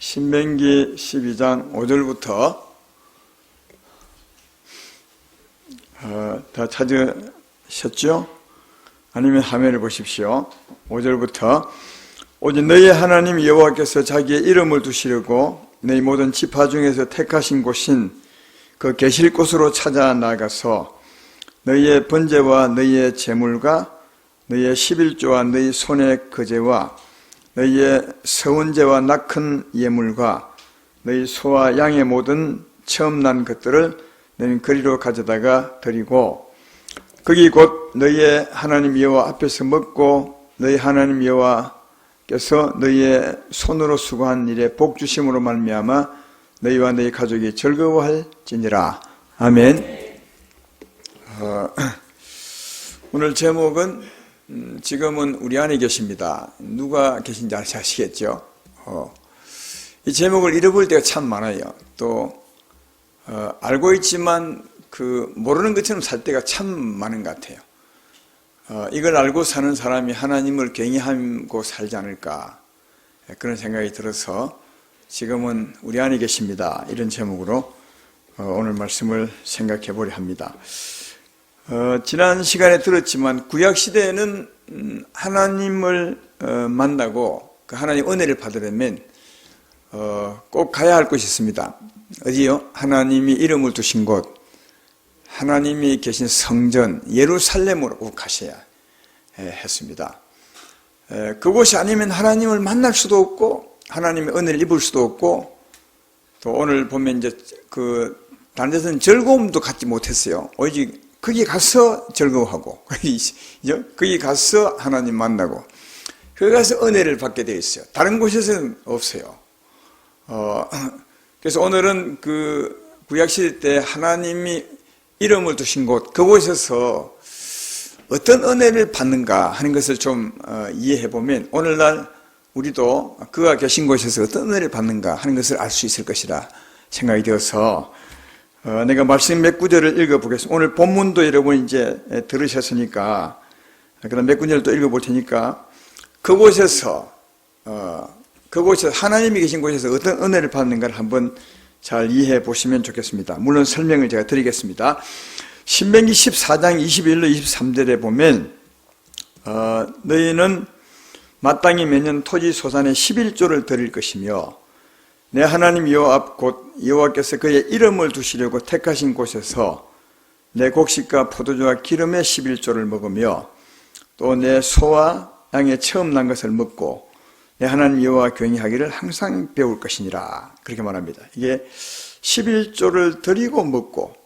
신명기 12장 5절부터 다 찾으셨죠? 아니면 화면을 보십시오. 5절부터 오직 너희 하나님 여호와께서 자기의 이름을 두시려고 너희 모든 지파 중에서 택하신 곳인 그 계실 곳으로 찾아 나가서 너희의 번제와 너희의 제물과 너희의 11조와 너희 손의 거제와 너희의 서운제와 낙큰 예물과 너희 소와 양의 모든 처음 난 것들을 너희는 거리로 가져다가 드리고 거기 곧 너희의 하나님 여호와 앞에서 먹고 너희 하나님 여호와께서 너희의 손으로 수고한 일에 복 주심으로 말미암아 너희와 너희 가족이 즐거워할지니라. 아멘. 오늘 제목은 지금은 우리 안에 계십니다. 누가 계신지 아시겠죠? 이 제목을 잃어버릴 때가 참 많아요. 또 알고 있지만 모르는 것처럼 살 때가 참 많은 것 같아요. 이걸 알고 사는 사람이 하나님을 경외하고 살지 않을까 그런 생각이 들어서 지금은 우리 안에 계십니다. 이런 제목으로 오늘 말씀을 생각해 보려 합니다. 지난 시간에 들었지만 구약시대에는 하나님을 만나고 그 하나님 은혜를 받으려면 꼭 가야 할 곳이 있습니다. 어디요? 하나님이 이름을 두신 곳, 하나님이 계신 성전 예루살렘으로 꼭 가셔야 했습니다. 그곳이 아니면 하나님을 만날 수도 없고 하나님의 은혜를 입을 수도 없고 또 오늘 보면 이제 다른 데서는 즐거움도 갖지 못했어요. 오직 거기 가서 즐거워하고 거기 가서 하나님 만나고 거기 가서 은혜를 받게 되어 있어요. 다른 곳에서는 없어요. 그래서 오늘은 구약시대 때 하나님이 이름을 두신 곳 그곳에서 어떤 은혜를 받는가 하는 것을 좀 이해해 보면 오늘날 우리도 그가 계신 곳에서 어떤 은혜를 받는가 하는 것을 알 수 있을 것이라 생각이 되어서 내가 말씀 몇 구절을 읽어보겠습니다. 오늘 본문도 여러분 이제 들으셨으니까 그다음 몇 구절을 또 읽어볼 테니까 그곳에서 하나님이 계신 곳에서 어떤 은혜를 받는가를 한번 잘 이해해 보시면 좋겠습니다. 물론 설명을 제가 드리겠습니다. 신명기 14장 21로 23절에 보면 너희는 마땅히 매년 토지 소산의 11조를 드릴 것이며 내 하나님 여호와 앞 곧 여호와께서 그의 이름을 두시려고 택하신 곳에서 내 곡식과 포도주와 기름의 11조를 먹으며 또 내 소와 양의 처음 난 것을 먹고 내 하나님 여호와 경외하기를 항상 배울 것이니라. 그렇게 말합니다. 이게 11조를 드리고 먹고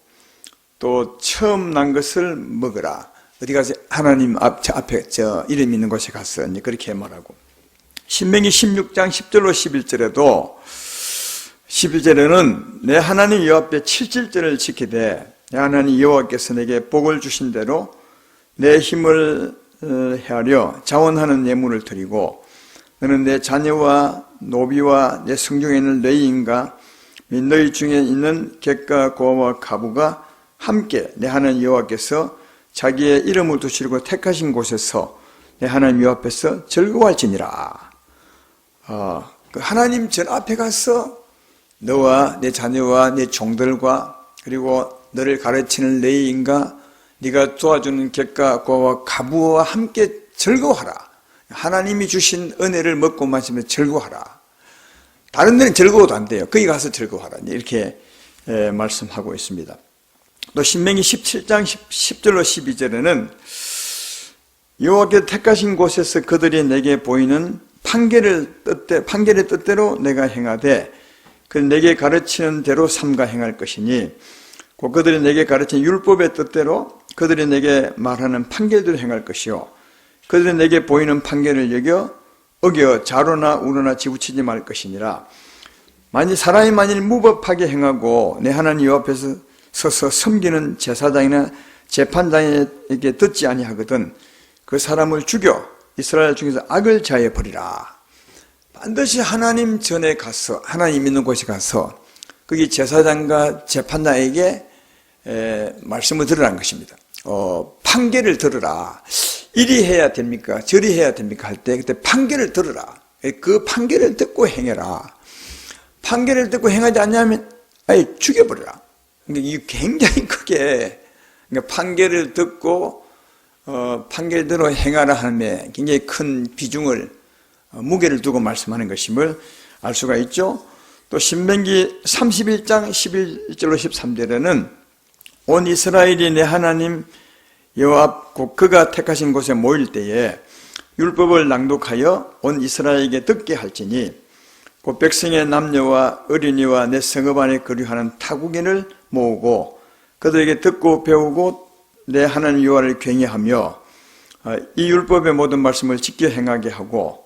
또 처음 난 것을 먹으라. 어디 가서 하나님 앞에 이름 있는 곳에 가서 그렇게 말하고 신명기 16장 10절로 11절에도 11절에는 내 하나님 여호와 앞에 7질절을 지키되 내 하나님 여호와께서 내게 복을 주신 대로 내 힘을 헤아려 자원하는 예물을 드리고 너는 내 자녀와 노비와 내 성중에 있는 레위인과 및 너희 중에 있는 객과 고아와 가부가 함께 내 하나님 여호와께서 자기의 이름을 두시려고 택하신 곳에서 내 하나님 여호와 앞에서 즐거워할지니라. 하나님 전 앞에 가서 너와 내 자녀와 내 종들과 그리고 너를 가르치는 레위인과 네가 도와주는 객과 고아와 가부와 함께 즐거워하라. 하나님이 주신 은혜를 먹고 마시며 즐거워하라. 다른 데는 즐거워도 안 돼요. 거기 가서 즐거워하라. 이렇게 말씀하고 있습니다. 또 신명기 17장 10절로 12절에는 여호와께서 택하신 곳에서 그들이 내게 보이는 판결의 뜻대로 내가 행하되 그 내게 가르치는 대로 삼가 행할 것이니 곧 그들이 내게 가르친 율법의 뜻대로 그들이 내게 말하는 판결대로 행할 것이요 그들이 내게 보이는 판결을 어겨 자로나 우로나 지부치지 말 것이니라. 사람이 만일 무법하게 행하고 내 하나님 여호와 앞에서 서서 섬기는 제사장이나 재판장에게 듣지 아니하거든 그 사람을 죽여 이스라엘 중에서 악을 자해 버리라. 반드시 하나님 전에 가서 하나님 있는 곳에 가서 거기 제사장과 재판장에게 말씀을 들으라는 것입니다. 판결을 들으라. 이리 해야 됩니까? 저리 해야 됩니까? 할 때 그때 판결을 들으라. 그 판결을 듣고 행해라. 판결을 듣고 행하지 않냐면 아예 죽여버려라. 그러니까 이게 굉장히 크게, 그러니까 판결을 듣고 판결대로 행하라 하는데 굉장히 큰 비중을, 무게를 두고 말씀하는 것임을 알 수가 있죠. 또 신명기 31장 11절로 13절에는 온 이스라엘이 내 하나님 여호와 앞 곧 그가 택하신 곳에 모일 때에 율법을 낭독하여 온 이스라엘에게 듣게 할지니 곧 백성의 남녀와 어린이와 내 성읍 안에 거류하는 타국인을 모으고 그들에게 듣고 배우고 내 하나님 여호와를 경외하며 이 율법의 모든 말씀을 지켜 행하게 하고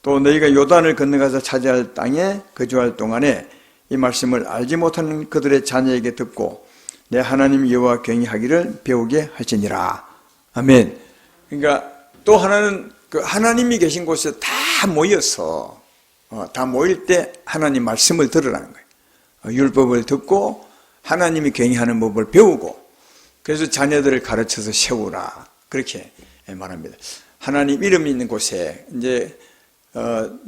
또 너희가 요단을 건너가서 차지할 땅에 거주할 동안에 이 말씀을 알지 못하는 그들의 자녀에게 듣고 내 하나님 여호와 경외하기를 배우게 할지니라. 아멘. 그러니까 또 하나는 그 하나님이 계신 곳에 다 모여서 다 모일 때 하나님 말씀을 들으라는 거예요. 율법을 듣고 하나님이 경외하는 법을 배우고 그래서 자녀들을 가르쳐서 세우라. 그렇게 말합니다. 하나님 이름이 있는 곳에 이제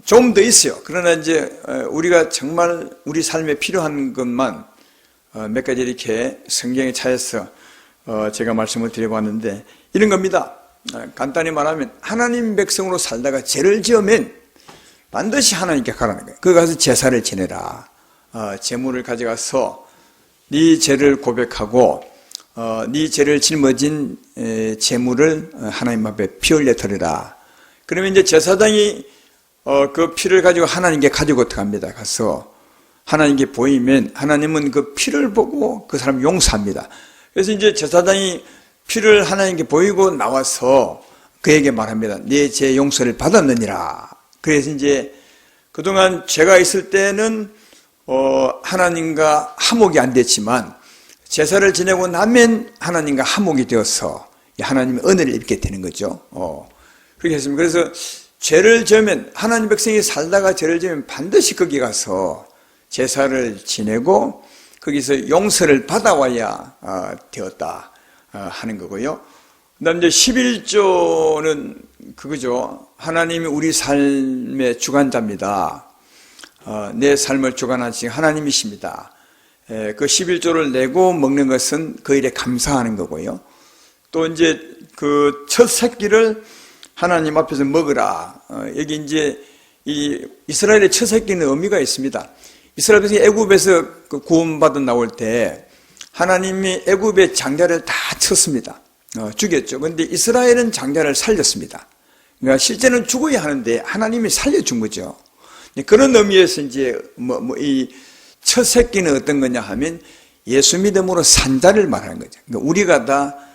좀 더 있어요. 그러나 이제 우리가 정말 우리 삶에 필요한 것만 몇 가지 이렇게 성경에 찾아서 제가 말씀을 드려봤는데 이런 겁니다. 간단히 말하면 하나님 백성으로 살다가 죄를 지으면 반드시 하나님께 가라는 거예요. 거기 가서 제사를 지내라. 제물을 가져가서 네 죄를 고백하고 네 죄를 짊어진 제물을 하나님 앞에 피 흘려 드리라. 그러면 이제 제사장이 그 피를 가지고 하나님께 가지고 들어갑니다. 가서 하나님께 보이면 하나님은 그 피를 보고 그 사람 용서합니다. 그래서 이제 제사장이 피를 하나님께 보이고 나와서 그에게 말합니다. 네 죄 용서를 받았느니라. 그래서 이제 그동안 죄가 있을 때는 하나님과 화목이 안 됐지만 제사를 지내고 나면 하나님과 화목이 되어서 하나님의 은혜를 입게 되는 거죠. 그렇게 했습니다. 그래서 죄를 지으면 하나님 백성이 살다가 죄를 지으면 반드시 거기 가서 제사를 지내고 거기서 용서를 받아와야 되었다 하는 거고요. 그 다음 이제 11조는 그거죠. 하나님이 우리 삶의 주관자입니다. 내 삶을 주관하신 하나님이십니다. 그 11조를 내고 먹는 것은 그 일에 감사하는 거고요. 또 이제 그 첫 새끼를 하나님 앞에서 먹으라. 여기 이제 이 이스라엘의 첫 새끼는 의미가 있습니다. 이스라엘 백성이 애굽에서 구원받아 나올 때 하나님이 애굽의 장자를 다 쳤습니다. 죽였죠. 그런데 이스라엘은 장자를 살렸습니다. 그러니까 실제는 죽어야 하는데 하나님이 살려준 거죠. 그런 의미에서 이제 이 첫 새끼는 어떤 거냐 하면 예수 믿음으로 산 자를 말하는 거죠. 그러니까 우리가 다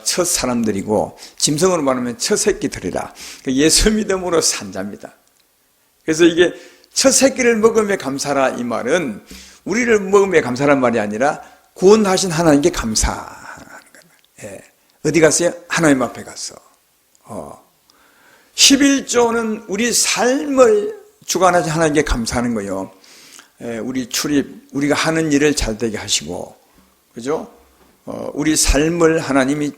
첫 사람들이고 짐승으로 말하면 첫 새끼들이라. 예수 믿음으로 산 자입니다. 그래서 이게 첫 새끼를 먹음에 감사라 이 말은 우리를 먹음에 감사란 말이 아니라 구원하신 하나님께 감사하는 거예요. 어디 갔어요? 하나님 앞에 갔어. 11조는 우리 삶을 주관하신 하나님께 감사하는 거예요. 우리 출입, 우리가 하는 일을 잘되게 하시고, 그죠? 우리 삶을 하나님이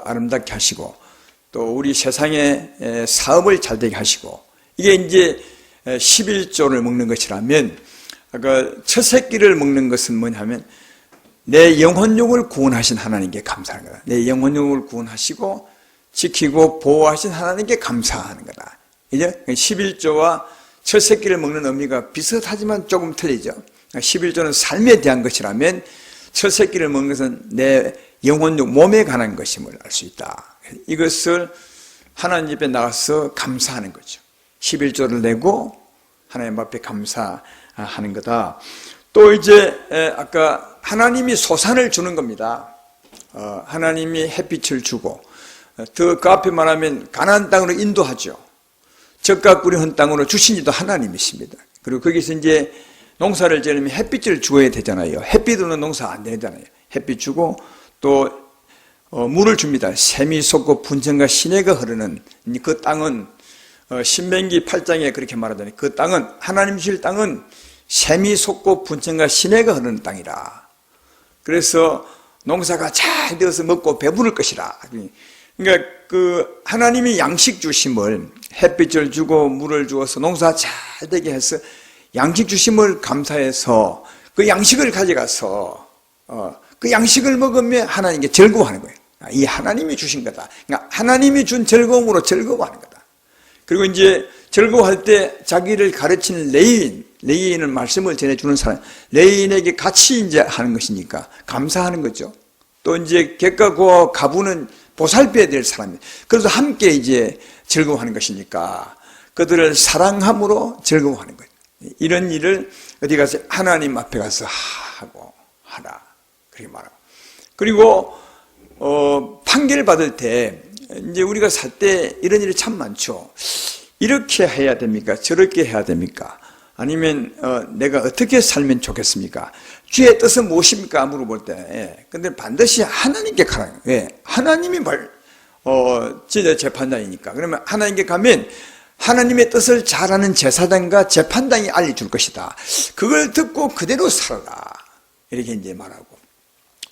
아름답게 하시고, 또 우리 세상의 사업을 잘되게 하시고, 이게 이제 11조를 먹는 것이라면, 첫 새끼를 먹는 것은 뭐냐면, 내 영혼육을 구원하신 하나님께 감사하는 거다. 내 영혼육을 구원하시고, 지키고, 보호하신 하나님께 감사하는 거다. 이제 11조와 첫 새끼를 먹는 의미가 비슷하지만 조금 틀리죠. 11조는 삶에 대한 것이라면 첫 새끼를 먹는 것은 내 영혼육, 몸에 관한 것임을 알 수 있다. 이것을 하나님 앞에 나가서 감사하는 거죠. 11조를 내고 하나님 앞에 감사하는 거다. 또 이제 아까 하나님이 소산을 주는 겁니다. 하나님이 햇빛을 주고 그 앞에 말하면 가나안 땅으로 인도하죠. 적과 꿀이 흐른 땅으로 주신 이도 하나님이십니다. 그리고 거기서 이제 농사를 지으면 햇빛을 주어야 되잖아요. 햇빛으로는 농사 안 되잖아요. 햇빛 주고 또 물을 줍니다. 샘이 솟고 분천과 시내가 흐르는 그 땅은 신명기 8장에 그렇게 말하더니 그 땅은 하나님 주실 땅은 샘이 솟고 분천과 시내가 흐르는 땅이라. 그래서 농사가 잘 되어서 먹고 배부를 것이라. 그러니까 그 하나님이 양식 주심을 햇빛을 주고 물을 주어서 농사 잘 되게 해서 양식 주심을 감사해서 그 양식을 가져가서 그 양식을 먹으면 하나님께 즐거워하는 거예요. 이 하나님이 주신 거다. 그러니까 하나님이 준 즐거움으로 즐거워하는 거다. 그리고 이제 즐거워할 때 자기를 가르치는 레위인을 말씀을 전해주는 사람, 레위인에게 같이 이제 하는 것이니까 감사하는 거죠. 또 이제 객과 고아와 가부는 보살펴야 될 사람이에요. 그래서 함께 이제 즐거워하는 것이니까 그들을 사랑함으로 즐거워하는 거예요. 이런 일을 어디 가서 하나님 앞에 가서 하고 하라. 그렇게 말하고. 그리고 판결을 받을 때 이제 우리가 살 때 이런 일이 참 많죠. 이렇게 해야 됩니까? 저렇게 해야 됩니까? 아니면 내가 어떻게 살면 좋겠습니까? 주의 뜻은 무엇입니까? 물어볼 때. 근데 반드시 하나님께 가라는 거예요. 왜? 하나님이 진짜 재판장이니까. 그러면 하나님께 가면 하나님의 뜻을 잘 아는 제사장과 재판장이 알려줄 것이다. 그걸 듣고 그대로 살아라. 이렇게 이제 말하고.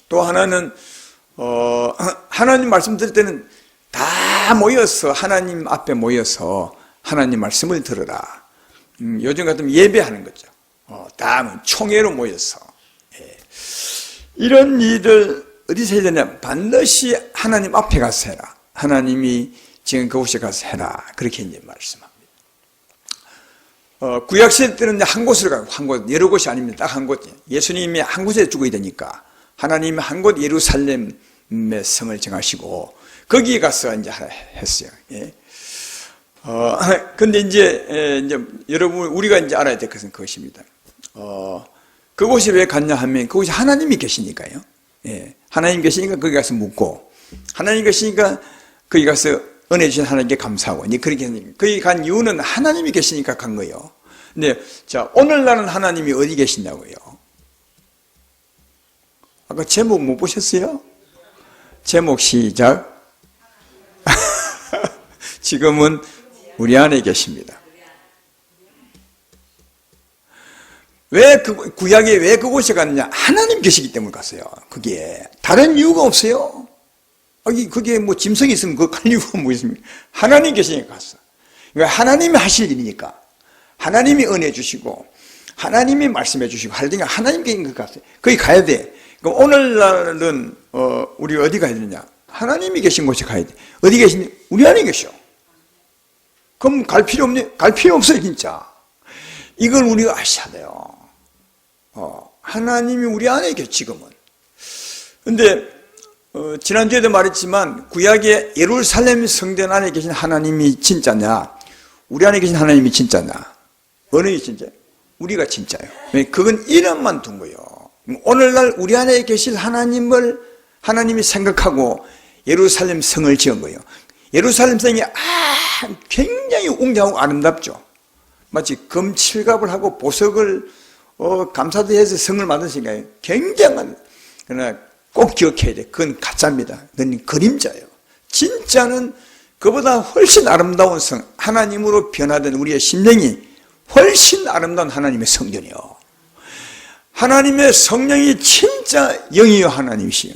또 하나는 하나님 말씀 들을 때는 다 모여서 하나님 앞에 모여서 하나님 말씀을 들으라. 요즘 같으면 예배하는 거죠. 다 총회로 모여서. 예. 이런 일을 어디서 해야 되냐? 반드시 하나님 앞에 가서 해라. 하나님이 지금 그곳에 가서 해라. 그렇게 이제 말씀합니다. 구약시대 때는 한 곳으로 가고, 한 곳, 여러 곳이 아닙니다. 딱 한 곳. 예수님이 한 곳에 죽어야 되니까 하나님이 한 곳 예루살렘의 성을 정하시고 거기에 가서 이제 했어요. 예. 근데 이제 여러분, 우리가 이제 알아야 될 것은 그것입니다. 그곳에 왜 갔냐 하면, 그곳에 하나님이 계시니까요. 예. 하나님 계시니까 거기 가서 묻고, 하나님 계시니까 거기 가서 은혜 주신 하나님께 감사하고, 이제 그렇게 하니까. 거기 간 이유는 하나님이 계시니까 간 거예요. 근데, 자, 오늘날은 하나님이 어디 계시냐고요? 아까 제목 못 보셨어요? 제목 시작. 지금은 우리 안에 계십니다. 왜 구약에 왜 그곳에 갔느냐? 하나님 계시기 때문에 갔어요. 그게 다른 이유가 없어요. 그게 뭐 짐승이 있으면 그거 갈 이유가 뭐 있습니까? 하나님 계시니까 갔어. 그러니까 하나님이 하실 일이니까, 하나님이 은혜 주시고 하나님이 말씀해 주시고 하니까 하나님께 있는 것 갔어요. 거기 가야 돼. 그럼 오늘날은 우리 어디 가야 되느냐? 하나님이 계신 곳에 가야 돼. 어디 계시냐? 우리 안에 계셔. 그럼 갈 필요 없네? 갈 필요 없어요, 진짜. 이걸 우리가 아셔야 돼요. 하나님이 우리 안에 계셔, 지금은. 근데, 지난주에도 말했지만, 구약의 예루살렘 성전 안에 계신 하나님이 진짜냐? 우리 안에 계신 하나님이 진짜냐? 어느 게 진짜예요? 우리가 진짜예요. 그건 이름만 둔 거예요. 오늘날 우리 안에 계실 하나님이 생각하고 예루살렘 성을 지은 거예요. 예루살렘 성이 굉장히 웅장하고 아름답죠. 마치 금칠갑을 하고 보석을 감싸듯이 해서 성을 만드시니까 굉장한, 그러나 꼭 기억해야 돼. 그건 가짜입니다. 그건 그림자예요. 진짜는 그보다 훨씬 아름다운 성, 하나님으로 변화된 우리의 심령이 훨씬 아름다운 하나님의 성전이요. 하나님의 성령이 진짜 영이요 하나님이시요.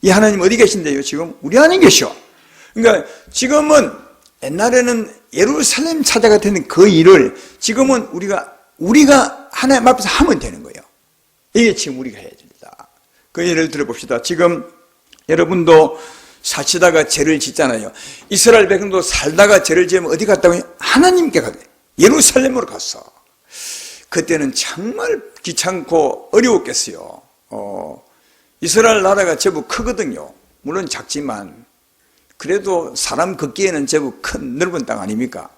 이 하나님 어디 계신데요? 지금 우리 안에 계셔. 그러니까 지금은, 옛날에는 예루살렘 찾아가 되는 그 일을 지금은 우리가 하나님 앞에서 하면 되는 거예요. 이게 지금 우리가 해야 됩니다. 그 예를 들어봅시다. 지금 여러분도 사시다가 죄를 짓잖아요. 이스라엘 백성도 살다가 죄를 지으면 어디 갔다고요? 하나님께 가요. 예루살렘으로 갔어. 그때는 정말 귀찮고 어려웠겠어요. 이스라엘 나라가 제법 크거든요. 물론 작지만 그래도 사람 걷기에는 제법 큰 넓은 땅 아닙니까?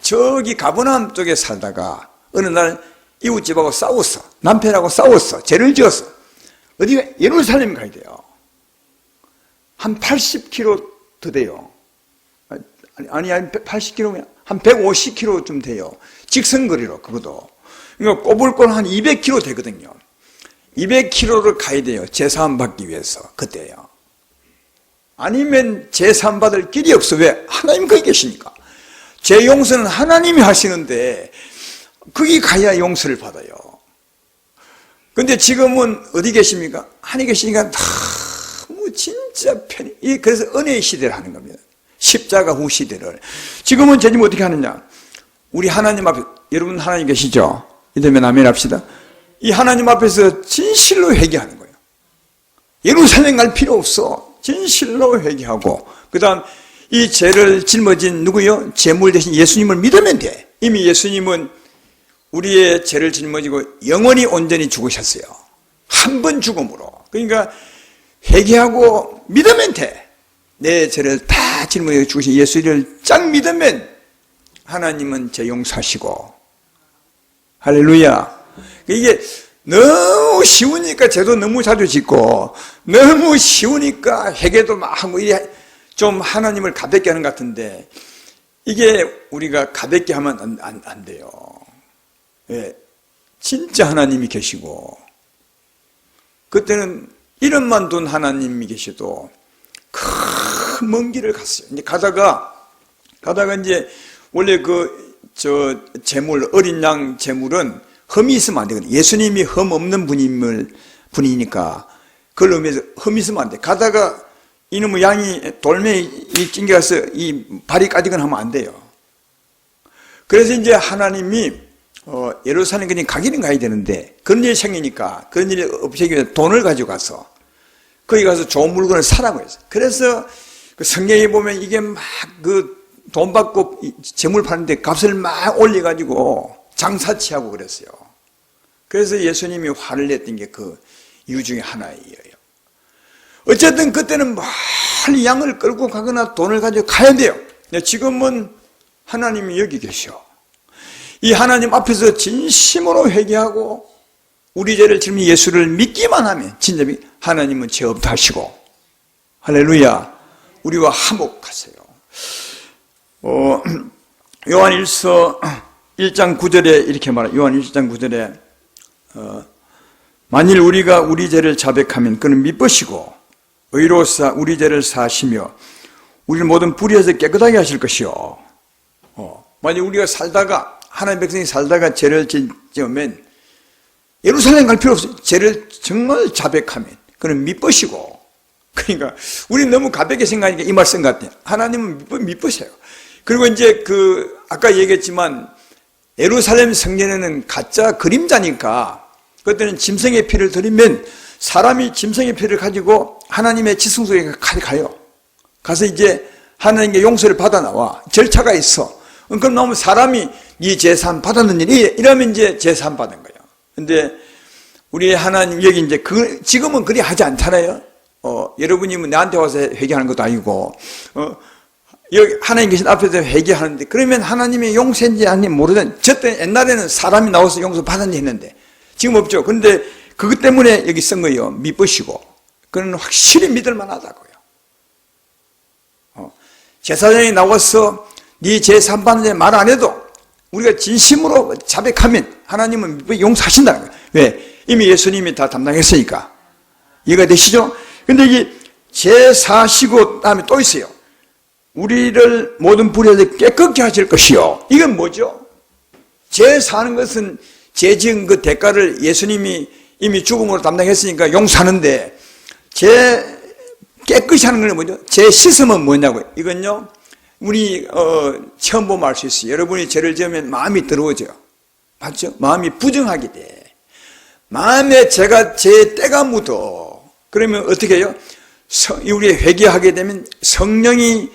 저기 가버나움 쪽에 살다가 어느 날 이웃집하고 싸웠어. 남편하고 싸웠어. 죄를 지었어. 어디가? 예루살렘 가야 돼요. 한 80km 더 돼요. 아니 80km면 한 150km쯤 돼요. 직선거리로. 그것도. 그러니까 꼽을 한 200km 되거든요. 200km를 가야 돼요. 제사함 받기 위해서. 그때요. 아니면 제사함 받을 길이 없어. 왜? 하나님 거기 계시니까. 제 용서는 하나님이 하시는데 거기 가야 용서를 받아요. 근데 지금은 어디 계십니까? 하나님 계시니까 너무 진짜 편히. 그래서 은혜의 시대를 하는 겁니다. 십자가 후 시대를. 지금은 제님 어떻게 하느냐? 우리 하나님 앞에, 여러분 하나님 계시죠? 이러면 아멘 합시다. 이 하나님 앞에서 진실로 회개하는 거예요. 예루살렘 갈 필요 없어. 진실로 회개하고, 그 다음 이 죄를 짊어진 누구요? 제물 대신 예수님을 믿으면 돼. 이미 예수님은 우리의 죄를 짊어지고 영원히 온전히 죽으셨어요. 한 번 죽음으로. 그러니까 회개하고 믿으면 돼. 내 죄를 다 짊어지고 죽으신 예수를 딱 믿으면 하나님은 죄 용서하시고. 할렐루야. 이게 너무 쉬우니까 죄도 너무 자주 짓고, 너무 쉬우니까 회개도 막 하고, 좀 하나님을 가볍게 하는 것 같은데, 이게 우리가 가볍게 하면 안 돼요. 왜? 진짜 하나님이 계시고, 그때는 이름만 둔 하나님이 계셔도 큰 먼 길을 갔어요. 이제 가다가 이제 원래 제물, 어린 양 제물은 흠이 있으면 안 되거든요. 예수님이 흠 없는 분이니까 그걸 의미해서 흠이 있으면 안 돼. 가다가 이놈의 양이 돌멩이 찡겨서 이 발이 까지거나 하면 안 돼요. 그래서 이제 하나님이 예루살렘 그냥 가기는 가야 되는데 그런 일이 생기니까, 그런 일이 없애기 위해서 돈을 가지고 가서 거기 가서 좋은 물건을 사라고 했어요. 그래서 그 성경에 보면 이게 막 돈 받고 재물 파는데 값을 막 올려가지고 장사치하고 그랬어요. 그래서 예수님이 화를 냈던 게 그 이유 중에 하나예요. 어쨌든 그때는 멀리 양을 끌고 가거나 돈을 가지고 가야 돼요. 지금은 하나님이 여기 계셔. 이 하나님 앞에서 진심으로 회개하고 우리 죄를 짊은 예수를 믿기만 하면 진짜 하나님은 죄 없다 하시고, 할렐루야, 우리와 화목하세요. 요한일서 1장 9절에 이렇게 말해요. 요한 1장 9절에 만일 우리가 우리 죄를 자백하면 그는 미쁘시고 의로사 우리 죄를 사하시며 우리를 모든 불의에서 깨끗하게 하실 것이요. 만일 우리가 살다가, 하나님의 백성이 살다가 죄를 지으면 예루살렘 갈 필요 없어요. 죄를 정말 자백하면 그는 미쁘시고. 그러니까 우리는 너무 가볍게 생각하니까 이 말 쓴 것 같아요. 하나님은 미쁘세요. 그리고 이제 아까 얘기했지만 예루살렘 성전에는 가짜 그림자니까 그때는 짐승의 피를 드리면 사람이 짐승의 피를 가지고 하나님의 지성소에 가요. 가서 이제 하나님께 용서를 받아 나와. 절차가 있어. 그럼 나오면 사람이 네 제사함 받았느니 이러면 이제 제사함 받은 거예요. 근데 우리 하나님 여기 이제 지금은 그리 하지 않잖아요. 여러분이 나한테 와서 회개하는 것도 아니고, 여기 하나님 계신 앞에서 회개하는데, 그러면 하나님의 용서인지 아닌지 모르는, 저때 옛날에는 사람이 나와서 용서 받았니 했는데, 지금 없죠. 근데 그것 때문에 여기 쓴 거예요. 미쁘시고. 그는 확실히 믿을 만하다고요. 제사장이 나와서 네 제사 받는데 말 안 해도 우리가 진심으로 자백하면 하나님은 용서하신다는 거예요. 왜? 이미 예수님이 다 담당했으니까. 이해가 되시죠? 근데 이게 제사시고 다음에 또 있어요. 우리를 모든 불의에서 깨끗게 하실 것이요. 이건 뭐죠? 제사하는 것은 죄 지은 그 대가를 예수님이 이미 죽음으로 담당했으니까 용서하는데, 죄 깨끗이 하는 건 뭐죠? 죄 씻음은 뭐냐고요? 이건요, 우리 처음 보면 알 수 있어요. 여러분이 죄를 지으면 마음이 더러워져요. 맞죠? 마음이 부정하게 돼. 마음에 죄의 때가 묻어. 그러면 어떻게 해요? 우리 회개하게 되면 성령이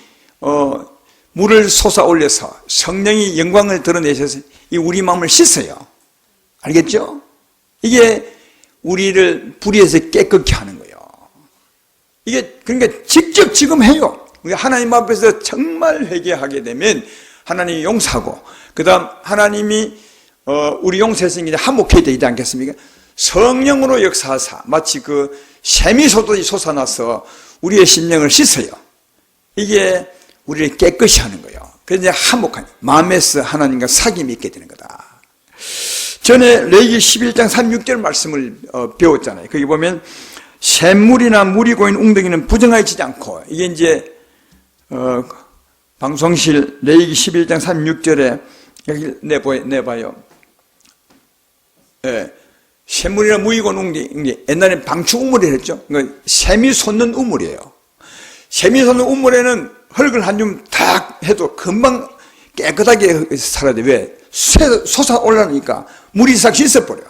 물을 솟아 올려서 성령이 영광을 드러내셔서 이 우리 마음을 씻어요. 알겠죠? 이게 우리를 불의에서 깨끗게 하는 거예요. 이게 그러니까 직접 지금 해요. 우리 하나님 앞에서 정말 회개하게 되면 하나님이 용서하고, 그 다음 하나님이 우리 용서했으니 이제 화목해야 되지 않겠습니까? 성령으로 역사하사 마치 샘이 솟아나서 우리의 심령을 씻어요. 이게 우리를 깨끗이 하는 거예요. 그래서 이제 화목한, 마음에서 하나님과 사귐이 있게 되는 거다. 전에 레위기 11장 36절 말씀을 배웠잖아요. 거기 보면 샘물이나 물이 고인 웅덩이는 부정하지 않고, 이게 이제 방송실 레위기 11장 36절에 여기 내봐요. 예. 샘물이나 물이 고인 웅덩이, 옛날에 방추우물이라 했죠. 그러니까 샘이 솟는 우물이에요. 샘이 솟는 우물에는 흙을 한 줌 탁 해도 금방 깨끗하게 살아야 돼. 왜? 솟아올라니까 물이 싹 씻어버려.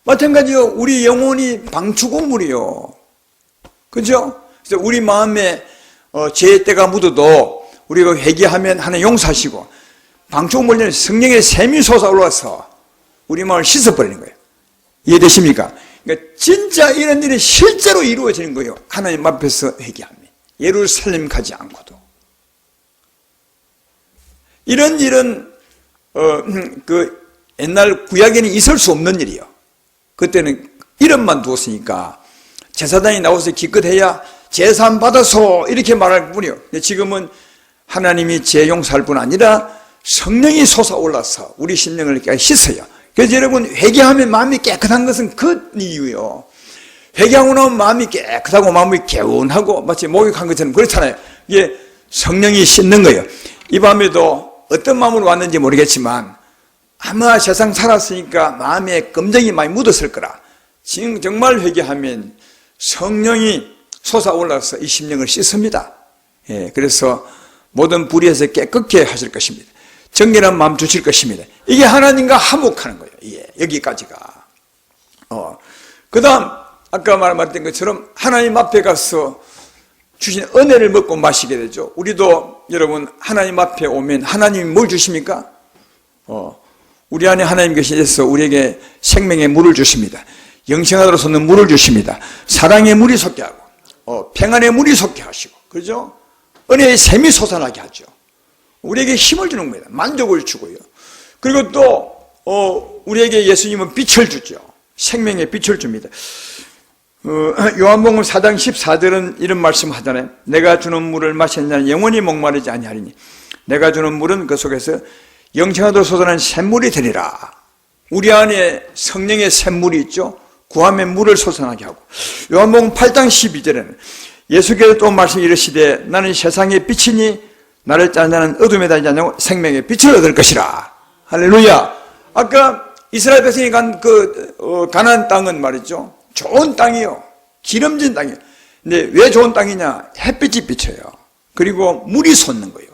마찬가지로 우리 영혼이 방출고물이요. 그죠? 그래서 우리 마음에 죄의 때가 묻어도 우리가 회개하면 하나님 용서하시고, 방출고물은 성령의 샘이 솟아올라서 우리 마음을 씻어버리는 거예요. 이해되십니까? 그러니까 진짜 이런 일이 실제로 이루어지는 거예요. 하나님 앞에서 회개하면. 예루살렘 가지 않고도. 이런 일은 옛날 구약에는 있을 수 없는 일이요. 그때는 이름만 두었으니까 제사장이 나와서 기껏해야 제사 받아서 이렇게 말할 뿐이요. 근데 지금은 하나님이 죄 용서할 뿐 아니라 성령이 솟아올라서 우리 심령을 씻어요. 그래서 여러분, 회개하면 마음이 깨끗한 것은 그 이유요. 회개하고 나면 마음이 깨끗하고 마음이 개운하고 마치 목욕한 것처럼 그렇잖아요. 이게 성령이 씻는 거예요. 이 밤에도 어떤 마음으로 왔는지 모르겠지만 아마 세상 살았으니까 마음에 검정이 많이 묻었을 거라. 지금 정말 회개하면 성령이 솟아올라서 이 심령을 씻습니다. 예, 그래서 모든 불의에서 깨끗게 하실 것입니다. 정결한 마음 주실 것입니다. 이게 하나님과 화목하는 거예요. 예, 여기까지가. 그 다음 아까 말했던 것처럼 하나님 앞에 가서 주신 은혜를 먹고 마시게 되죠. 우리도 여러분 하나님 앞에 오면 하나님이 뭘 주십니까? 우리 안에 하나님 계셔서 우리에게 생명의 물을 주십니다. 영생하도록 솟는 물을 주십니다. 사랑의 물이 솟게 하고 평안의 물이 솟게 하시고, 그렇죠? 은혜의 샘이 솟아나게 하죠. 우리에게 힘을 주는 겁니다. 만족을 주고요. 그리고 또 우리에게 예수님은 빛을 주죠. 생명의 빛을 줍니다. 요한복음 4장 14절은 이런 말씀 하잖아요. 내가 주는 물을 마시는 영원히 목마르지 아니하리니 내가 주는 물은 그 속에서 영생하도록 솟아나는 샘물이 되리라. 우리 안에 성령의 샘물이 있죠. 구함의 물을 솟아나게 하고, 요한복음 8장 12절에는 예수께서 또 말씀 이르시되 나는 세상의 빛이니 나를 따르는 자는 어둠에 다니지 않냐고 생명의 빛을 얻을 것이라. 할렐루야. 아까 이스라엘 백성이 간 가나안 땅은 말이죠, 좋은 땅이요, 기름진 땅이에요. 근데 왜 좋은 땅이냐? 햇빛이 비쳐요. 그리고 물이 솟는 거예요.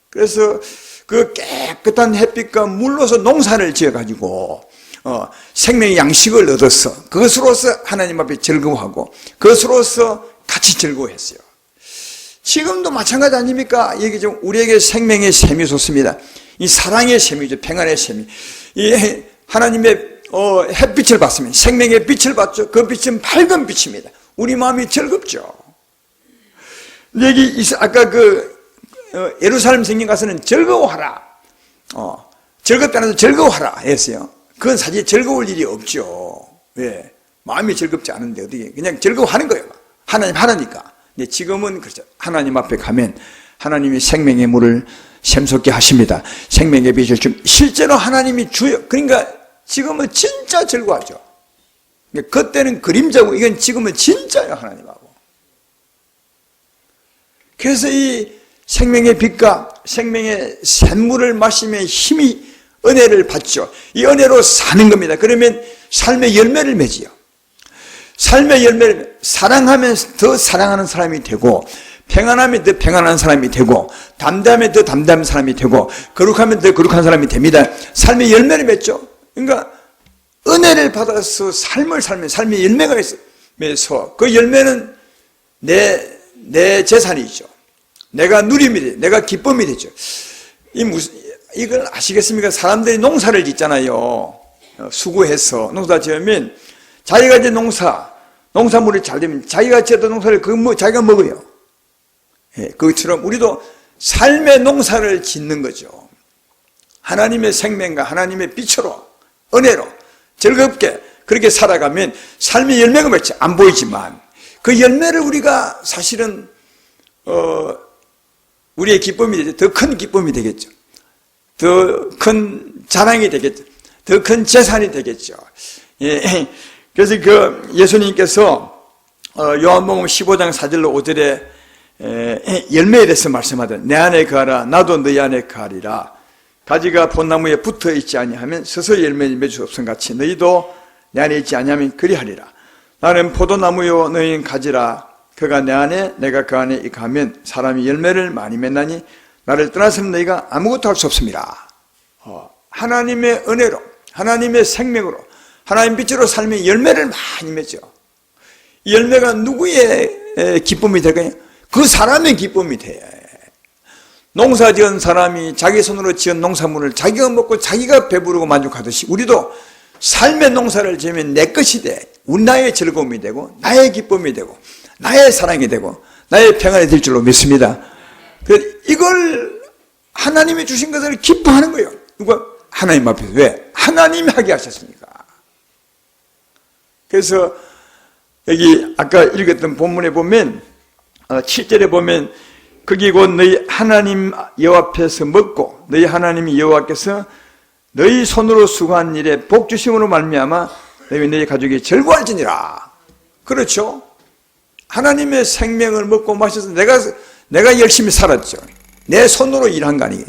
그래서 그 깨끗한 햇빛과 물로서 농사를 지어가지고 생명의 양식을 얻어서 그것으로서 하나님 앞에 즐거워하고 그것으로서 같이 즐거워했어요. 지금도 마찬가지 아닙니까? 여기 좀 우리에게 생명의 샘이 솟습니다. 이 사랑의 샘이죠. 평안의 샘이. 이 하나님의 햇빛을 받으면 생명의 빛을 받죠. 그 빛은 밝은 빛입니다. 우리 마음이 즐겁죠. 여기 아까 예루살렘 성경 가서는 즐거워하라. 즐겁다는 즐거워하라 했어요. 그건 사실 즐거울 일이 없죠. 왜? 마음이 즐겁지 않은데 어떻게 그냥 즐거워하는 거예요. 하나님 하나니까. 근데 지금은 그렇죠. 하나님 앞에 가면 하나님이 생명의 물을 샘솟게 하십니다. 생명의 빛을 실제로 하나님이 주요. 그러니까 지금은 진짜 즐거워하죠. 그때는 그림자고 이건 지금은 진짜예요. 하나님하고. 그래서 이 생명의 빛과 생명의 샘물을 마시며 힘이 은혜를 받죠. 이 은혜로 사는 겁니다. 그러면 삶의 열매를 맺지요. 삶의 열매를 사랑하면 더 사랑하는 사람이 되고, 평안하면 더 평안한 사람이 되고, 담대하면 더 담대한 사람이 되고, 거룩하면 더 거룩한 사람이 됩니다. 삶의 열매를 맺죠. 그러니까 은혜를 받아서 삶을 살면 삶의 열매가 있어서 그 열매는 내 재산이죠. 내가 누림이 돼, 내가 기쁨이 되죠. 이걸 아시겠습니까? 사람들이 농사를 짓잖아요. 수고해서 농사 지으면 자기가 이제 농사물이 잘 되면 자기가 지었던 농사를 자기가 먹어요. 예, 그것처럼 우리도 삶의 농사를 짓는 거죠. 하나님의 생명과 하나님의 빛으로, 은혜로 즐겁게 그렇게 살아가면 삶의 열매가 맺죠. 안 보이지만 그 열매를 우리가 사실은 우리의 기쁨이 되죠. 더 큰 기쁨이 되겠죠. 더 큰 자랑이 되겠죠. 더 큰 재산이 되겠죠. 예. 그래서 예수님께서 요한복음 15장 4절로 5절에 열매에 대해서 말씀하던 내 안에 거하라 나도 너희 안에 거하리라. 가지가 폿나무에 붙어 있지 아니하면 서서히 열매를 맺을 수 없음 같이 너희도 내 안에 있지 아니하면 그리하리라. 나는 포도나무요 너희는 가지라. 그가 내 안에 내가 그 안에 거하면 사람이 열매를 많이 맺나니 나를 떠나서는 너희가 아무것도 할 수 없습니다. 하나님의 은혜로, 하나님의 생명으로, 하나님 빛으로 살면 열매를 많이 맺죠. 이 열매가 누구의 기쁨이 될까요? 그 사람의 기쁨이 돼. 농사 지은 사람이 자기 손으로 지은 농산물을 자기가 먹고 자기가 배부르고 만족하듯이 우리도 삶의 농사를 지으면 내 것이 돼. 나의 즐거움이 되고 나의 기쁨이 되고 나의 사랑이 되고 나의 평안이 될 줄로 믿습니다. 이걸 하나님이 주신 것을 기뻐하는 거예요. 누가? 하나님 앞에서. 왜? 하나님이 하게 하셨으니까. 그래서 여기 아까 읽었던 본문에 보면 7절에 보면 거기 곧 너희 하나님 여호와 앞에서 먹고 너희 하나님 여호와께서 너희 손으로 수고한 일에 복 주심으로 말미암아 너희 가족이 즐거워할지니라. 그렇죠? 하나님의 생명을 먹고 마셔서 내가 열심히 살았죠. 내 손으로 일한 거 아니에요.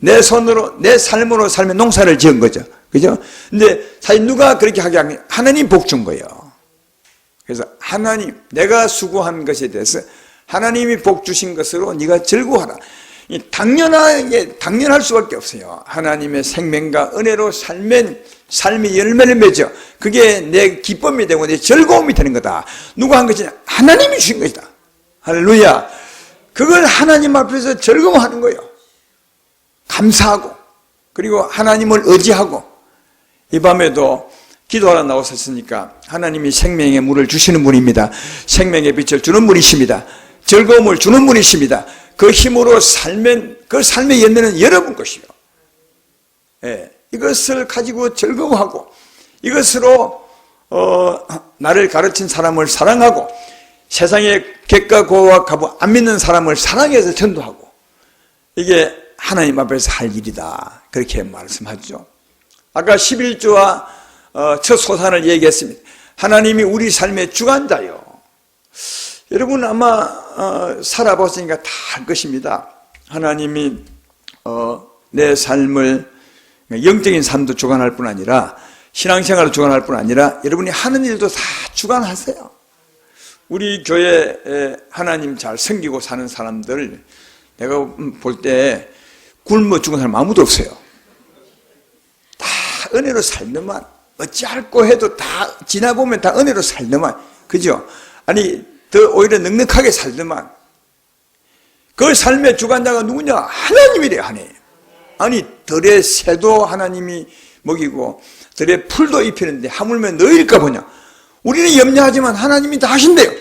내 손으로 내 삶으로 살면 농사를 지은 거죠. 그죠? 근데 사실 누가 그렇게 하게 하면 하나님 복 준 거예요. 그래서 하나님, 내가 수고한 것에 대해서 하나님이 복 주신 것으로 네가 즐거워하라. 당연할 수밖에 없어요. 하나님의 생명과 은혜로 삶이 열매를 맺어. 그게 내 기쁨이 되고 내 즐거움이 되는 거다. 누가 한 것이냐? 하나님이 주신 것이다. 할렐루야. 그걸 하나님 앞에서 즐거워하는 거예요. 감사하고, 그리고 하나님을 의지하고. 이 밤에도 기도하러 나오셨으니까 하나님이 생명의 물을 주시는 분입니다. 생명의 빛을 주는 분이십니다. 즐거움을 주는 분이십니다. 그 힘으로 살면 그 삶의 열매는 여러분 것이요. 예, 이것을 가지고 즐거워하고 이것으로 나를 가르친 사람을 사랑하고 세상의 객과 고와 가부 안 믿는 사람을 사랑해서 전도하고 이게 하나님 앞에서 할 일이다. 그렇게 말씀하죠. 아까 11조와 첫 소산을 얘기했습니다. 하나님이 우리 삶의 주관자요. 여러분 아마 살아보시니까 다 알 것입니다. 하나님이 내 삶을 영적인 삶도 주관할 뿐 아니라 신앙생활을 주관할 뿐 아니라 여러분이 하는 일도 다 주관하세요. 우리 교회에 하나님 잘 섬기고 사는 사람들 내가 볼 때 굶어 죽은 사람 아무도 없어요. 다 은혜로 살더만 어찌할꼬 해도 다 지나보면 다 은혜로 살더만 그죠? 아니 더 오히려 넉넉하게 살더만 그 삶의 주관자가 누구냐? 하나님이래요. 하나님. 아니 들의 새도 하나님이 먹이고 들의 풀도 입히는데 하물며 너희일까 보냐? 우리는 염려하지만 하나님이 다 하신대요.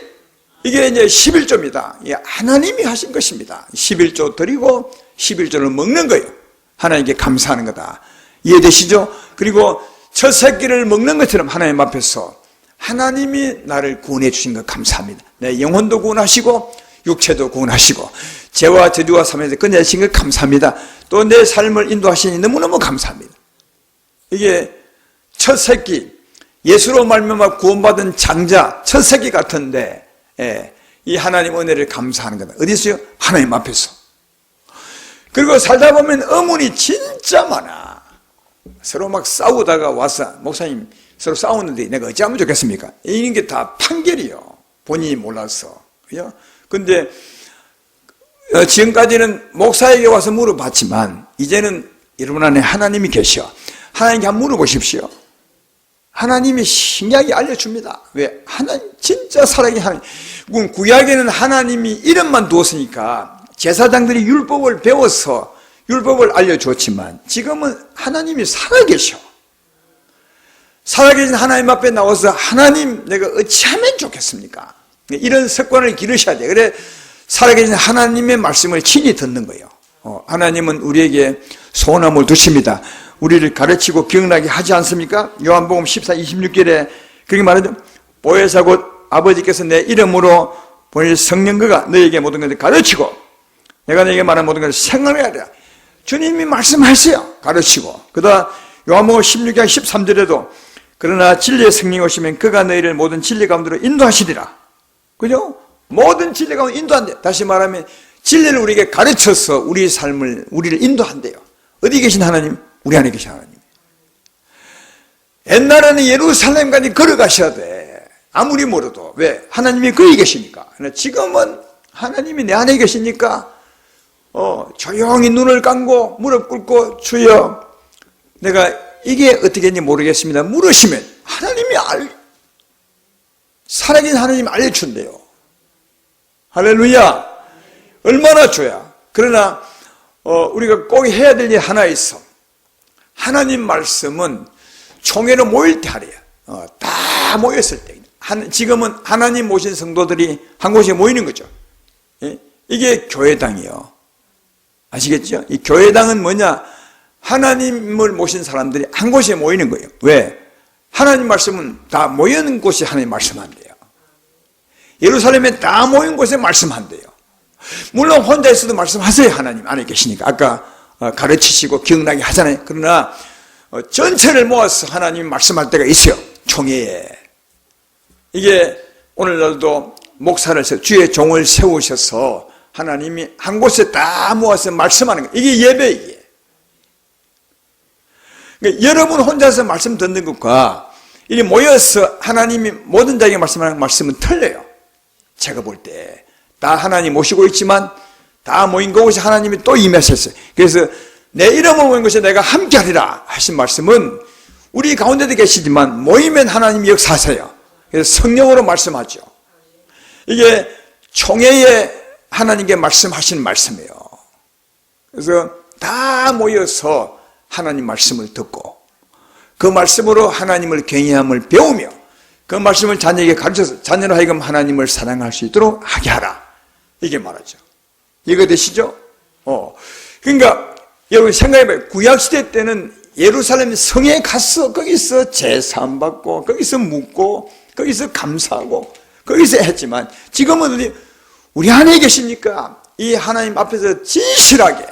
이게 이제 11조입니다. 하나님이 하신 것입니다. 11조 드리고 11조를 먹는 거예요. 하나님께 감사하는 거다. 이해되시죠? 그리고 첫 새끼를 먹는 것처럼 하나님 앞에서 하나님이 나를 구원해 주신 것 감사합니다. 내 영혼도 구원하시고 육체도 구원하시고 죄와 저주와 사면에서 끊어내신 것 감사합니다. 또 내 삶을 인도하시니 너무너무 감사합니다. 이게 첫 새끼 예수로 말미암아 구원받은 장자 첫 새끼 같은데 이 하나님 은혜를 감사하는 거다. 어디서요? 하나님 앞에서. 그리고 살다 보면 어문이 진짜 많아. 서로 막 싸우다가 와서 목사님 서로 싸우는데 내가 어찌하면 좋겠습니까? 이런 게 다 판결이요. 본인이 몰라서. 그죠? 근데 지금까지는 목사에게 와서 물어봤지만 이제는 여러분 안에 하나님이 계셔. 하나님께 한번 물어보십시오. 하나님이 신기하게 알려줍니다. 왜? 하나님 진짜 살아계신 하나님. 구약에는 하나님이 이름만 두었으니까 제사장들이 율법을 배워서 율법을 알려줬지만 지금은 하나님이 살아계셔. 살아계신 하나님 앞에 나와서 하나님 내가 어찌하면 좋겠습니까? 이런 습관을 기르셔야 돼. 그래 살아계신 하나님의 말씀을 친히 듣는 거예요. 하나님은 우리에게 소원함을 두십니다. 우리를 가르치고 기억나게 하지 않습니까? 요한복음 14, 26절에 그렇게 말하죠. 보혜사 곧 아버지께서 내 이름으로 보낼 성령그가 너에게 모든 것을 가르치고 내가 너에게 말한 모든 것을 생각해야 하리라. 주님이 말씀하세요. 가르치고. 그다음 요한복음 16장 13절에도 그러나 진리의 성령이 오시면 그가 너희를 모든 진리 가운데로 인도하시리라. 그죠? 모든 진리 가운데 인도한대. 다시 말하면 진리를 우리에게 가르쳐서 우리를 인도한대요. 어디 계신 하나님? 우리 안에 계신 하나님. 옛날에는 예루살렘까지 걸어가셔야 돼. 아무리 멀어도. 왜? 하나님이 거기 계시니까. 지금은 하나님이 내 안에 계시니까 조용히 눈을 감고 무릎 꿇고 주여 내가 이게 어떻게 했는지 모르겠습니다. 물으시면 하나님이 살아계신 하나님이 알려준대요. 할렐루야. 얼마나 좋아. 그러나 우리가 꼭 해야 될 일 하나 있어. 하나님 말씀은 총회로 모일 때 하래요. 다 모였을 때. 지금은 하나님 모신 성도들이 한 곳에 모이는 거죠. 예? 이게 교회당이요. 아시겠죠? 이 교회당은 뭐냐? 하나님을 모신 사람들이 한 곳에 모이는 거예요. 왜? 하나님 말씀은 다 모이는 곳에 하나님 말씀한대요. 예루살렘에 다 모인 곳에 말씀한대요. 물론 혼자 있어도 말씀하세요. 하나님 안에 계시니까. 아까 가르치시고 기억나게 하잖아요. 그러나 전체를 모아서 하나님이 말씀할 때가 있어요. 총회에. 이게 오늘날도 목사를 주의 종을 세우셔서 하나님이 한 곳에 다 모아서 말씀하는 거예요. 이게 예배이에요. 그러니까 여러분 혼자서 말씀 듣는 것과 이 모여서 하나님이 모든 자에게 말씀하는 말씀은 틀려요. 제가 볼 때 다 하나님 모시고 있지만 다 모인 곳에 하나님이 또 임하셨어요. 그래서 내 이름을 모인 곳에 내가 함께하리라 하신 말씀은 우리 가운데도 계시지만 모이면 하나님이 역사하세요. 그래서 성령으로 말씀하죠. 이게 총회에 하나님께 말씀하시는 말씀이에요. 그래서 다 모여서 하나님 말씀을 듣고 그 말씀으로 하나님을 경외함을 배우며 그 말씀을 자녀에게 가르쳐서 자녀로 하여금 하나님을 사랑할 수 있도록 하게 하라. 이게 말하죠. 이해되시죠? 그러니까 여러분 생각해봐요. 구약시대 때는 예루살렘 성에 가서 거기서 제사함 받고 거기서 묵고 거기서 감사하고 거기서 했지만 지금은 어디 우리 안에 계십니까? 이 하나님 앞에서 진실하게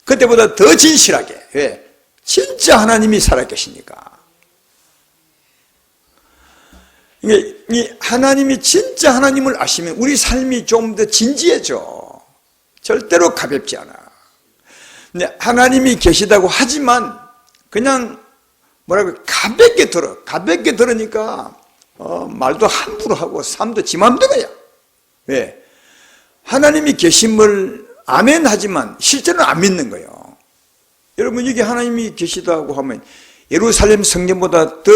그때보다 더 진실하게 왜? 진짜 하나님이 살아계시니까 이 하나님이 진짜 하나님을 아시면 우리 삶이 좀 더 진지해져. 절대로 가볍지 않아. 근데 하나님이 계시다고 하지만 그냥 뭐라고 가볍게 들어. 가볍게 들으니까 말도 함부로 하고 삶도 지 맘대로야. 왜? 하나님이 계심을 아멘 하지만 실제로는 안 믿는 거예요. 여러분 이게 하나님이 계시다고 하면 예루살렘 성전보다 더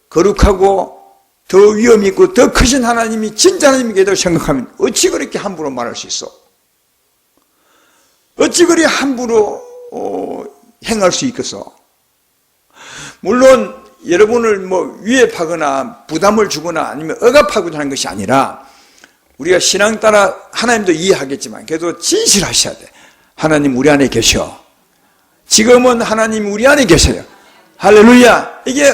거룩하고 더 위험이 있고 더 크신 하나님이 진짜 하나님이 계시다고 생각하면 어찌 그렇게 함부로 말할 수 있어? 어찌 그리 함부로 행할 수 있겠어? 물론 여러분을 뭐 위협하거나 부담을 주거나 아니면 억압하고자 하는 것이 아니라 우리가 신앙 따라 하나님도 이해하겠지만 그래도 진실하셔야 돼. 하나님 우리 안에 계셔. 지금은 하나님 우리 안에 계세요. 할렐루야. 이게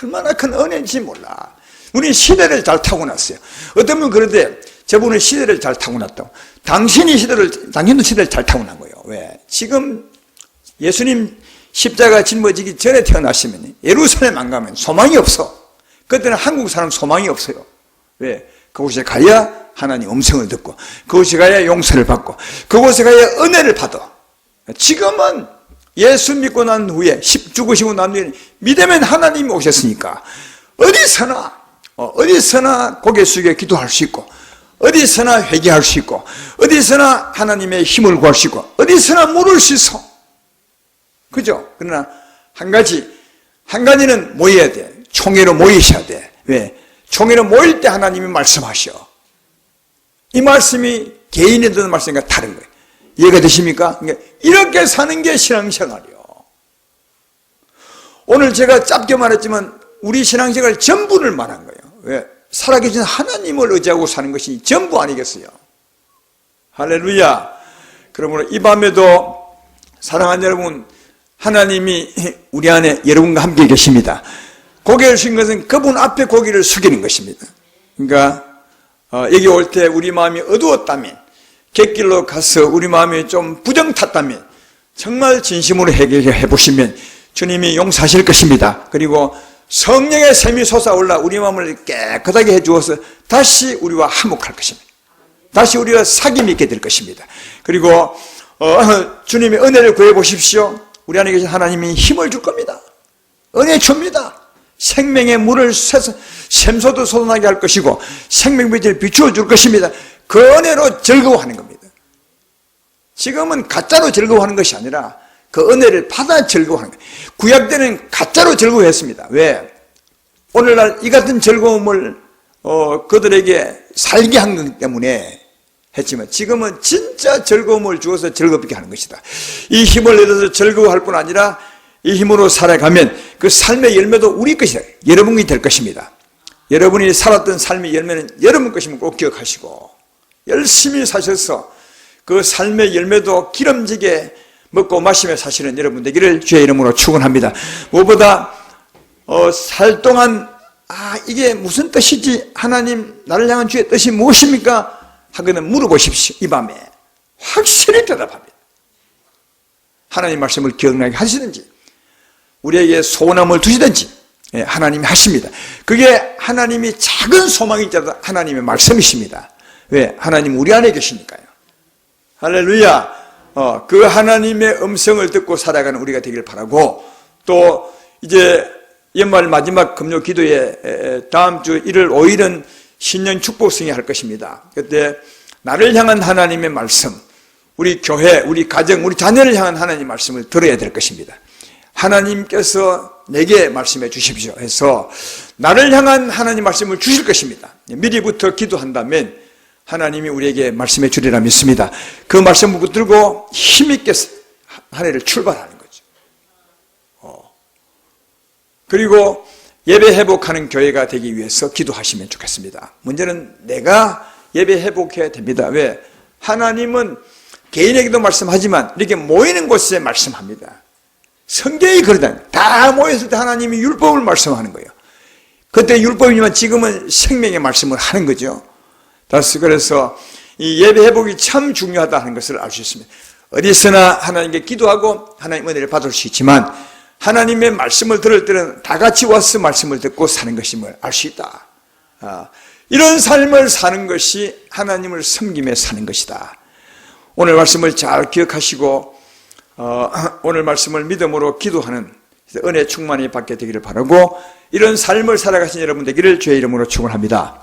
얼마나 큰 은혜인지 몰라. 우리 시대를 잘 타고났어요. 어떤 분은 그런데 저분은 시대를 잘 타고났다고. 당신도 시대를 잘 타고난 거예요. 왜? 지금 예수님 십자가 짊어지기 전에 태어나시면 예루살렘 안 가면 소망이 없어. 그때는 한국 사람 소망이 없어요. 왜? 그곳에 가야 하나님 음성을 듣고 그곳에 가야 용서를 받고 그곳에 가야 은혜를 받아. 지금은 예수 믿고 난 후에 죽으시고 난 후에 믿으면 하나님이 오셨으니까 어디서나 고개 숙여 기도할 수 있고 어디서나 회개할 수 있고 어디서나 하나님의 힘을 구할 수 있고 어디서나 물을 수 있어. 그죠? 그러나 한 가지는 모여야 돼. 총회로 모이셔야 돼. 왜? 총회로 모일 때 하나님이 말씀하셔. 이 말씀이 개인이 듣는 말씀과 다른 거예요. 이해가 되십니까? 그러니까 이렇게 사는 게 신앙생활이요. 오늘 제가 짧게 말했지만 우리 신앙생활 전부를 말한 거예요. 왜? 살아계신 하나님을 의지하고 사는 것이 전부 아니겠어요? 할렐루야. 그러므로 이 밤에도 사랑하는 여러분, 하나님이 우리 안에 여러분과 함께 계십니다. 고개를 숙인 것은 그분 앞에 고개를 숙이는 것입니다. 그러니까 여기 올 때 우리 마음이 어두웠다면, 갯길로 가서 우리 마음이 좀 부정 탔다면 정말 진심으로 해결해 보시면 주님이 용서하실 것입니다. 그리고 성령의 샘이 솟아올라 우리 마음을 깨끗하게 해주어서 다시 우리와 화목할 것입니다. 다시 우리와 사귐이 있게 될 것입니다. 그리고 주님의 은혜를 구해 보십시오. 우리 안에 계신 하나님이 힘을 줄 겁니다. 은혜 줍니다. 생명의 물을 쇠서 샘소도 솟아나게 할 것이고 생명빛을 비추어 줄 것입니다. 그 은혜로 즐거워하는 겁니다. 지금은 가짜로 즐거워하는 것이 아니라 그 은혜를 받아 즐거워하는 거예요. 구약 때는 가짜로 즐거워했습니다. 왜? 오늘날 이 같은 즐거움을 그들에게 살게 한 것 때문에 했지만 지금은 진짜 즐거움을 주어서 즐겁게 하는 것이다. 이 힘을 얻어서 즐거워할 뿐 아니라 이 힘으로 살아가면 그 삶의 열매도 우리 것이다. 여러분이 될 것입니다. 여러분이 살았던 삶의 열매는 여러분 것임을 꼭 기억하시고 열심히 사셔서 그 삶의 열매도 기름지게 먹고 마시며 사시는 여러분 되기를 주의 이름으로 축원합니다. 무엇보다 살 동안 이게 무슨 뜻이지? 하나님 나를 향한 주의 뜻이 무엇입니까? 하거나 물어보십시오. 이 밤에 확실히 대답합니다. 하나님 말씀을 기억나게 하시든지 우리에게 소원함을 두시든지 하나님이 하십니다. 그게 하나님이 작은 소망이 있자도 하나님의 말씀이십니다. 왜? 하나님 우리 안에 계시니까요. 할렐루야. 그 하나님의 음성을 듣고 살아가는 우리가 되길 바라고, 또 이제 연말 마지막 금요 기도에 다음 주 1월 5일은 신년 축복성이 할 것입니다. 그때 나를 향한 하나님의 말씀, 우리 교회, 우리 가정, 우리 자녀를 향한 하나님의 말씀을 들어야 될 것입니다. 하나님께서 내게 말씀해 주십시오 해서 나를 향한 하나님 말씀을 주실 것입니다. 미리부터 기도한다면 하나님이 우리에게 말씀해 주리라 믿습니다. 그 말씀을 붙들고 힘있게 한 해를 출발하는 거죠. 그리고 예배 회복하는 교회가 되기 위해서 기도하시면 좋겠습니다. 문제는 내가 예배 회복해야 됩니다. 왜? 하나님은 개인에게도 말씀하지만 이렇게 모이는 곳에 말씀합니다. 성경이 그러다. 다 모였을 때 하나님이 율법을 말씀하는 거예요. 그때 율법이지만 지금은 생명의 말씀을 하는 거죠. 그래서 이 예배 회복이 참 중요하다는 것을 알 수 있습니다. 어디서나 하나님께 기도하고 하나님 은혜를 받을 수 있지만 하나님의 말씀을 들을 때는 다 같이 와서 말씀을 듣고 사는 것임을 알 수 있다. 이런 삶을 사는 것이 하나님을 섬기며 사는 것이다. 오늘 말씀을 잘 기억하시고 오늘 말씀을 믿음으로 기도하는 은혜 충만히 받게 되기를 바라고, 이런 삶을 살아가신 여러분 되기를 주의 이름으로 축원합니다.